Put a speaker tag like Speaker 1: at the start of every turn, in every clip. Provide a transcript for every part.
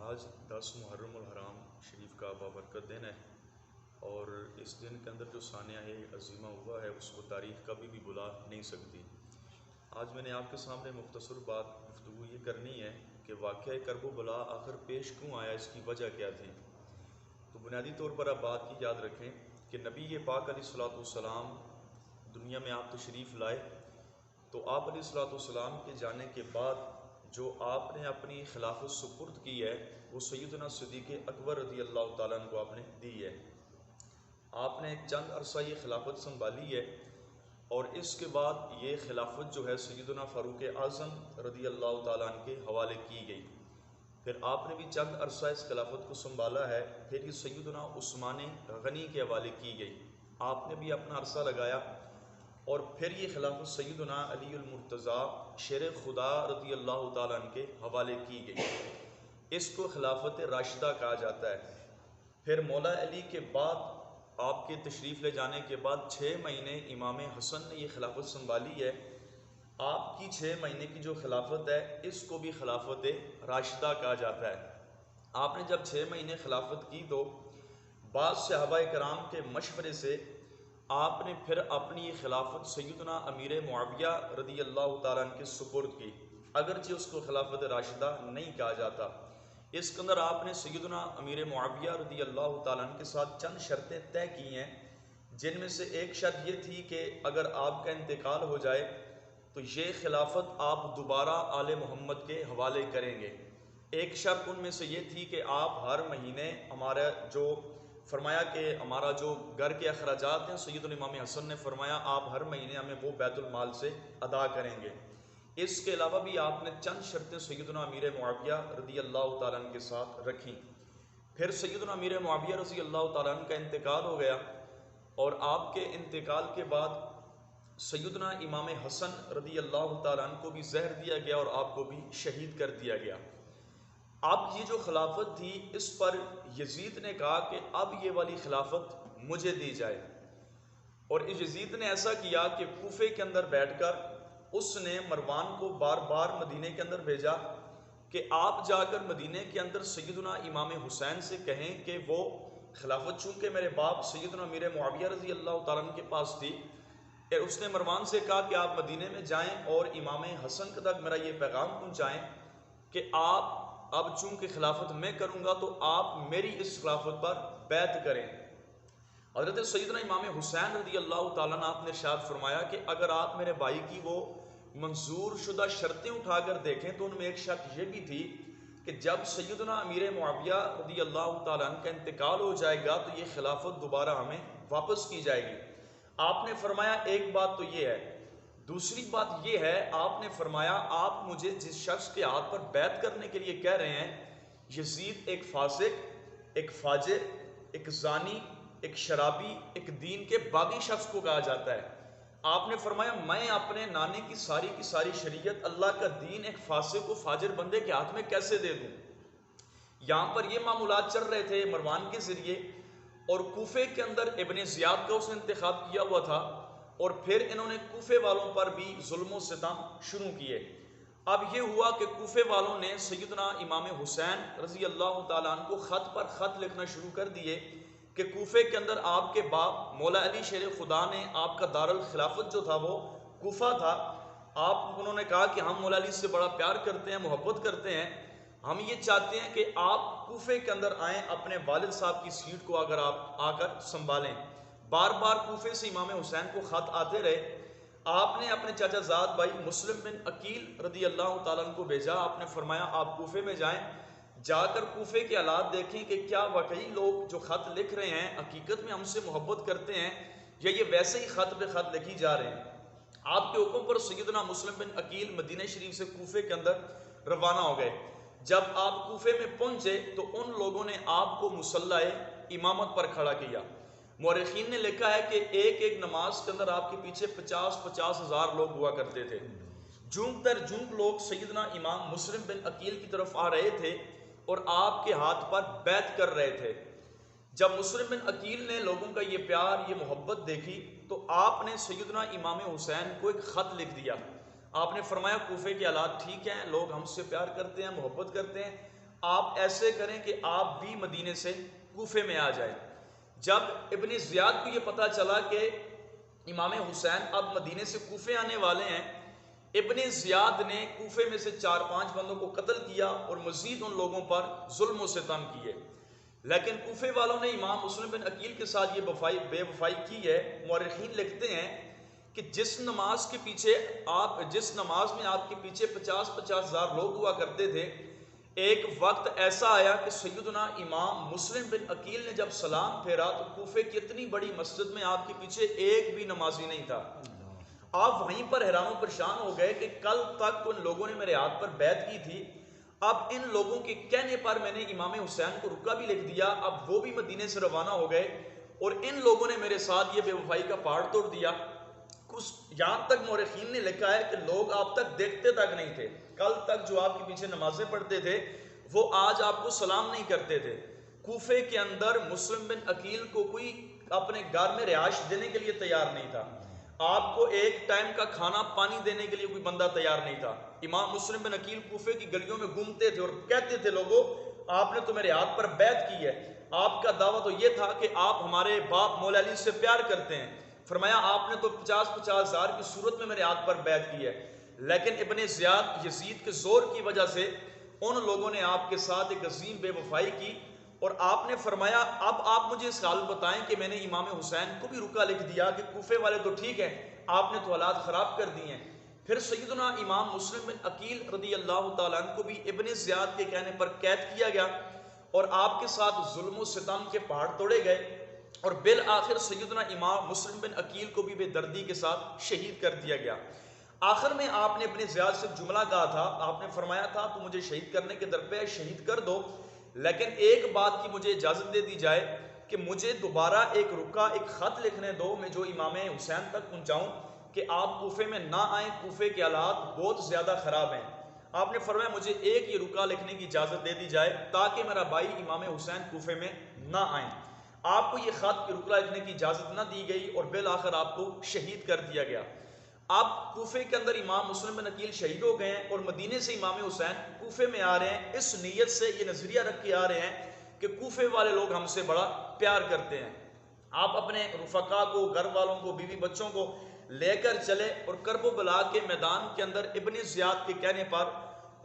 Speaker 1: آج 10 محرم الحرام شریف کا بابرکت دن ہے، اور اس دن کے اندر جو سانحہ عظیمہ ہوا ہے اس کو تاریخ کبھی بھی بلا نہیں سکتی۔ آج میں نے آپ کے سامنے مختصر گفتگو یہ کرنی ہے کہ واقعہ کرب و بلا آخر پیش کیوں آیا، اس کی وجہ کیا تھی۔ تو بنیادی طور پر آپ بات کی یاد رکھیں کہ نبی پاک علیہ الصلوۃ والسلام دنیا میں آپ تشریف لائے، تو آپ علیہ الصلوۃ والسلام کے جانے کے بعد جو آپ نے اپنی خلافت سپرد کی ہے وہ سیدنا صدیق اکبر رضی اللہ تعالیٰ عنہ کو آپ نے دی ہے۔ آپ نے چند عرصہ یہ خلافت سنبھالی ہے، اور اس کے بعد یہ خلافت جو ہے سیدنا فاروق اعظم رضی اللہ تعالیٰ عنہ کے حوالے کی گئی۔ پھر آپ نے بھی چند عرصہ اس خلافت کو سنبھالا ہے، پھر یہ سیدنا عثمان غنی کے حوالے کی گئی، آپ نے بھی اپنا عرصہ لگایا، اور پھر یہ خلافت سیدنا علی المرتضیٰ شیر خدا رضی اللہ تعالیٰ عنہ کے حوالے کی گئی۔ اس کو خلافت راشدہ کہا جاتا ہے۔ پھر مولا علی کے بعد آپ کے تشریف لے جانے کے بعد 6 مہینے امام حسن نے یہ خلافت سنبھالی ہے۔ آپ کی 6 مہینے کی جو خلافت ہے اس کو بھی خلافت راشدہ کہا جاتا ہے۔ آپ نے جب 6 مہینے خلافت کی تو بعض صحابہ کرام کے مشورے سے آپ نے پھر اپنی یہ خلافت سیدنا امیر معاویہ رضی اللہ تعالیٰ عنہ کے سپرد کی، اگرچہ اس کو خلافت راشدہ نہیں کہا جاتا۔ اس کے اندر آپ نے سیدنا امیر معاویہ رضی اللہ تعالیٰ عنہ کے ساتھ چند شرطیں طے کی ہیں، جن میں سے ایک شرط یہ تھی کہ اگر آپ کا انتقال ہو جائے تو یہ خلافت آپ دوبارہ آل محمد کے حوالے کریں گے۔ ایک شرط ان میں سے یہ تھی کہ آپ ہر مہینے ہمارا جو فرمایا کہ ہمارا جو گھر کے اخراجات ہیں سیدنا امام حسن نے فرمایا آپ ہر مہینے ہمیں وہ بیت المال سے ادا کریں گے۔ اس کے علاوہ بھی آپ نے چند شرطیں سیدنا امیر معاویہ رضی اللہ تعالیٰ عنہ کے ساتھ رکھیں۔ پھر سیدنا امیر معاویہ رضی اللہ تعالیٰ عنہ کا انتقال ہو گیا، اور آپ کے انتقال کے بعد سیدنا امام حسن رضی اللہ تعالیٰ عنہ کو بھی زہر دیا گیا اور آپ کو بھی شہید کر دیا گیا۔ اب یہ جو خلافت تھی اس پر یزید نے کہا کہ اب یہ والی خلافت مجھے دی جائے، اور یزید نے ایسا کیا کہ کوفے کے اندر بیٹھ کر اس نے مروان کو بار بار مدینے کے اندر بھیجا کہ آپ جا کر مدینے کے اندر سیدنا امام حسین سے کہیں کہ وہ خلافت چونکہ میرے باپ سیدنا امیر معاویہ رضی اللہ تعالیٰ عنہ کے پاس تھی، اس نے مروان سے کہا کہ آپ مدینے میں جائیں اور امام حسن تک میرا یہ پیغام پہنچائیں کہ آپ اب چونکہ خلافت میں کروں گا تو آپ میری اس خلافت پر بیعت کریں۔ حضرت سیدنا امام حسین رضی اللہ تعالیٰ عنہ آپ نے ارشاد فرمایا کہ اگر آپ میرے بھائی کی وہ منظور شدہ شرطیں اٹھا کر دیکھیں تو ان میں ایک شرط یہ بھی تھی کہ جب سیدنا امیر معاویہ رضی اللہ تعالیٰ عنہ کا انتقال ہو جائے گا تو یہ خلافت دوبارہ ہمیں واپس کی جائے گی۔ آپ نے فرمایا ایک بات تو یہ ہے، دوسری بات یہ ہے آپ نے فرمایا آپ مجھے جس شخص کے ہاتھ پر بیعت کرنے کے لیے کہہ رہے ہیں، یزید ایک فاسق، ایک فاجر، ایک زانی، ایک شرابی، ایک دین کے باغی شخص کو کہا جاتا ہے۔ آپ نے فرمایا میں اپنے نانے کی ساری شریعت اللہ کا دین ایک فاسق و فاجر بندے کے ہاتھ میں کیسے دے دوں۔ یہاں پر یہ معاملات چل رہے تھے مروان کے ذریعے، اور کوفے کے اندر ابن زیاد کا اس نے انتخاب کیا ہوا تھا، اور پھر انہوں نے کوفے والوں پر بھی ظلم و ستم شروع کیے۔ اب یہ ہوا کہ کوفے والوں نے سیدنا امام حسین رضی اللہ تعالیٰ عنہ کو خط پر خط لکھنا شروع کر دیے کہ کوفے کے اندر آپ کے باپ مولا علی شیر خدا نے آپ کا دارالخلافت جو تھا وہ کوفہ تھا، انہوں نے کہا کہ ہم مولا علی سے بڑا پیار کرتے ہیں، محبت کرتے ہیں، ہم یہ چاہتے ہیں کہ آپ کوفے کے اندر آئیں، اپنے والد صاحب کی سیٹ کو اگر آپ آ کر سنبھالیں۔ بار بار کوفے سے امام حسین کو خط آتے رہے۔ آپ نے اپنے چاچا زاد بھائی مسلم بن عقیل رضی اللہ تعالیٰ عنہ کو بھیجا، آپ نے فرمایا آپ کوفے میں جائیں، جا کر کوفے کے حالات دیکھیں کہ کیا واقعی لوگ جو خط لکھ رہے ہیں حقیقت میں ہم سے محبت کرتے ہیں یا یہ ویسے ہی خط پہ خط لکھی جا رہے ہیں۔ آپ کے حکم پر سیدنا مسلم بن عقیل مدینہ شریف سے کوفے کے اندر روانہ ہو گئے۔ جب آپ کوفے میں پہنچے تو ان لوگوں نے آپ کو مصلی امامت پر کھڑا کیا۔ مورخین نے لکھا ہے کہ ایک ایک نماز کے اندر آپ کے پیچھے 50 ہزار لوگ ہوا کرتے تھے۔ جونک در جونک لوگ سیدنا امام مسلم بن عقیل کی طرف آ رہے تھے اور آپ کے ہاتھ پر بیعت کر رہے تھے۔ جب مسلم بن عقیل نے لوگوں کا یہ پیار، یہ محبت دیکھی تو آپ نے سیدنا امام حسین کو ایک خط لکھ دیا۔ آپ نے فرمایا کوفے کے حالات ٹھیک ہیں، لوگ ہم سے پیار کرتے ہیں، محبت کرتے ہیں، آپ ایسے کریں کہ آپ بھی مدینے سے کوفے میں آ جائیں۔ جب ابن زیاد کو یہ پتہ چلا کہ امام حسین اب مدینے سے کوفے آنے والے ہیں، ابن زیاد نے کوفے میں سے 4-5 بندوں کو قتل کیا اور مزید ان لوگوں پر ظلم و ستم کیے۔ لیکن کوفے والوں نے امام مسلم بن عقیل کے ساتھ یہ بے وفائی کی ہے۔ مورخین لکھتے ہیں کہ جس نماز میں آپ کے پیچھے 50,000 ہزار لوگ ہوا کرتے تھے، ایک وقت ایسا آیا کہ سیدنا امام مسلم بن عقیل نے جب سلام پھیرا تو کوفے کی اتنی بڑی مسجد میں آپ کے پیچھے ایک بھی نمازی نہیں تھا۔ آپ وہیں پر حیران و پریشان ہو گئے کہ کل تک تو ان لوگوں نے میرے ہاتھ پر بیعت کی تھی، اب ان لوگوں کے کہنے پر میں نے امام حسین کو رکا بھی لکھ دیا، اب وہ بھی مدینے سے روانہ ہو گئے اور ان لوگوں نے میرے ساتھ یہ بے وفائی کا پہاڑ توڑ دیا۔ یہاں تک مورخین نے لکھا ہے کہ لوگ آپ تک دیکھتے تک نہیں تھے، کل تک جو آپ کے پیچھے نمازیں پڑھتے تھے وہ آج آپ کو سلام نہیں کرتے تھے۔ کوفے کے اندر مسلم بن عقیل کو کوئی اپنے گھر میں رہائش دینے کے لیے تیار نہیں تھا، آپ کو ایک ٹائم کا کھانا پانی دینے کے لیے کوئی بندہ تیار نہیں تھا۔ امام مسلم بن عقیل کوفے کی گلیوں میں گھومتے تھے اور کہتے تھے لوگوں آپ نے تو میرے ہاتھ پر بیعت کی ہے، آپ کا دعویٰ تو یہ تھا کہ آپ ہمارے باپ مولا علی سے پیار کرتے ہیں، فرمایا آپ نے تو 50,000 ہزار کی صورت میں میرے ہاتھ پر بیعت کی ہے۔ لیکن ابن زیاد یزید کے زور کی وجہ سے ان لوگوں نے آپ کے ساتھ ایک عظیم بے وفائی کی اور آپ نے فرمایا اب آپ مجھے اس حال بتائیں کہ میں نے امام حسین کو بھی رکا لکھ دیا کہ کوفے والے تو ٹھیک ہیں، آپ نے تو حالات خراب کر دیے ہیں۔ پھر سیدنا امام مسلم بن عقیل رضی اللہ تعالیٰ عنہ کو بھی ابن زیاد کے کہنے پر قید کیا گیا اور آپ کے ساتھ ظلم و ستم کے پہاڑ توڑے گئے اور بالآخر سیدنا امام مسلم بن عقیل کو بھی بے دردی کے ساتھ شہید کر دیا گیا۔ آخر میں آپ نے ابن زیاد سے جملہ کہا تھا، آپ نے فرمایا تھا تو مجھے شہید کرنے کے درپیش شہید کر دو، لیکن ایک بات کی مجھے اجازت دے دی جائے کہ مجھے دوبارہ ایک خط لکھنے دو میں جو امام حسین تک پہنچاؤں کہ آپ کوفے میں نہ آئیں، کوفے کے حالات بہت زیادہ خراب ہیں۔ آپ نے فرمایا مجھے ایک یہ رکا لکھنے کی اجازت دے دی جائے تاکہ میرا بھائی امام حسین کوفے میں نہ آئیں۔ آپ کو یہ خط رکا لکھنے کی اجازت نہ دی گئی اور بالآخر آپ کو شہید کر دیا گیا۔ اب کوفے کے اندر امام مسلم بن عقیل شہید ہو گئے ہیں اور مدینے سے امام حسین کوفے میں آ رہے ہیں، اس نیت سے یہ نظریہ رکھ کے آ رہے ہیں کہ کوفے والے لوگ ہم سے بڑا پیار کرتے ہیں۔ آپ اپنے رفقا کو، گھر والوں کو، بیوی بچوں کو لے کر چلے اور کرب و بلا کے میدان کے اندر ابن زیاد کے کہنے پر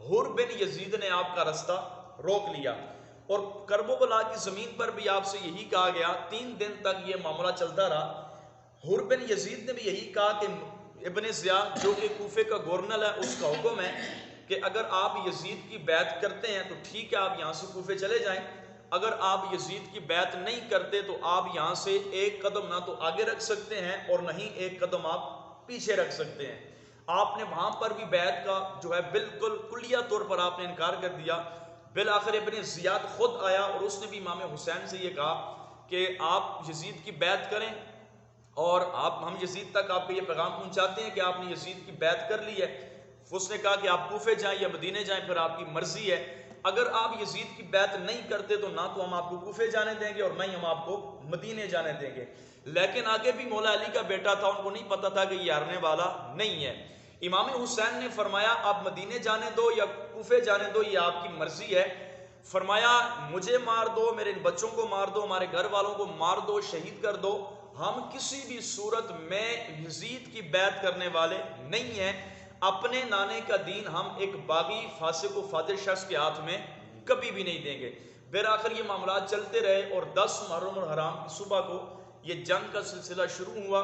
Speaker 1: حر بن یزید نے آپ کا رستہ روک لیا اور کرب و بلا کی زمین پر بھی آپ سے یہی کہا گیا۔ 3 دن تک یہ معاملہ چلتا رہا۔ حر بن یزید نے بھی یہی کہا کہ ابن زیاد جو کہ کوفے کا گورنر ہے، اس کا حکم ہے کہ اگر آپ یزید کی بیعت کرتے ہیں تو ٹھیک ہے، آپ یہاں سے کوفے چلے جائیں، اگر آپ یزید کی بیعت نہیں کرتے تو آپ یہاں سے ایک قدم نہ تو آگے رکھ سکتے ہیں اور نہ ہی ایک قدم آپ پیچھے رکھ سکتے ہیں۔ آپ نے وہاں پر بھی بیعت کا جو ہے بالکل کلیہ طور پر آپ نے انکار کر دیا۔ بالآخر ابن زیاد خود آیا اور اس نے بھی امام حسین سے یہ کہا کہ آپ یزید کی بیعت کریں اور ہم یزید تک آپ کو یہ پیغام پہنچاتے ہیں کہ آپ نے یزید کی بیعت کر لی ہے۔ اس نے کہا کہ آپ کوفے جائیں یا مدینے جائیں، پھر آپ کی مرضی ہے، اگر آپ یزید کی بیعت نہیں کرتے تو نہ تو ہم آپ کو کوفے جانے دیں گے اور نہ ہی ہم آپ کو مدینے جانے دیں گے۔ لیکن آگے بھی مولا علی کا بیٹا تھا، ان کو نہیں پتا تھا کہ یہ ہارنے والا نہیں ہے۔ امام حسین نے فرمایا آپ مدینے جانے دو یا کوفے جانے دو، یہ آپ کی مرضی ہے۔ فرمایا مجھے مار دو، میرے ان بچوں کو مار دو، ہمارے گھر والوں کو مار دو، شہید کر دو، ہم کسی بھی صورت میں یزید کی بیعت کرنے والے نہیں ہیں۔ اپنے نانے کا دین ہم ایک باغی فاسق و فاجر شخص کے ہاتھ میں کبھی بھی نہیں دیں گے۔ بالآخر یہ معاملات چلتے رہے اور 10 محرم الحرام کی صبح کو یہ جنگ کا سلسلہ شروع ہوا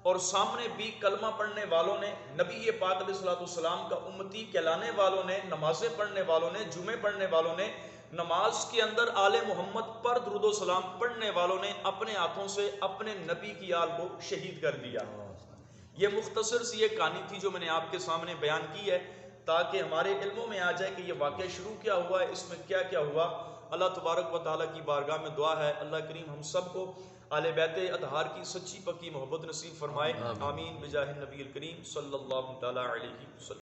Speaker 1: اور سامنے بھی کلمہ پڑھنے والوں نے، نبی پاک علیہ الصلوۃ والسلام کا امتی کہلانے والوں نے، نمازیں پڑھنے والوں نے، جمعے پڑھنے والوں نے، نماز کے اندر آل محمد پر درود و سلام پڑھنے والوں نے اپنے ہاتھوں سے اپنے نبی کی آل کو شہید کر دیا۔ یہ مختصر سی یہ کہانی تھی جو میں نے آپ کے سامنے بیان کی ہے تاکہ ہمارے علموں میں آ جائے کہ یہ واقعہ شروع کیا ہوا ہے، اس میں کیا کیا ہوا۔ اللہ تبارک و تعالیٰ کی بارگاہ میں دعا ہے اللہ کریم ہم سب کو آل بیت اطہار کی سچی پکی محبت نصیب فرمائے، آمین بجاہ النبی الکریم صلی اللہ تعالیٰ علیہ وسلم۔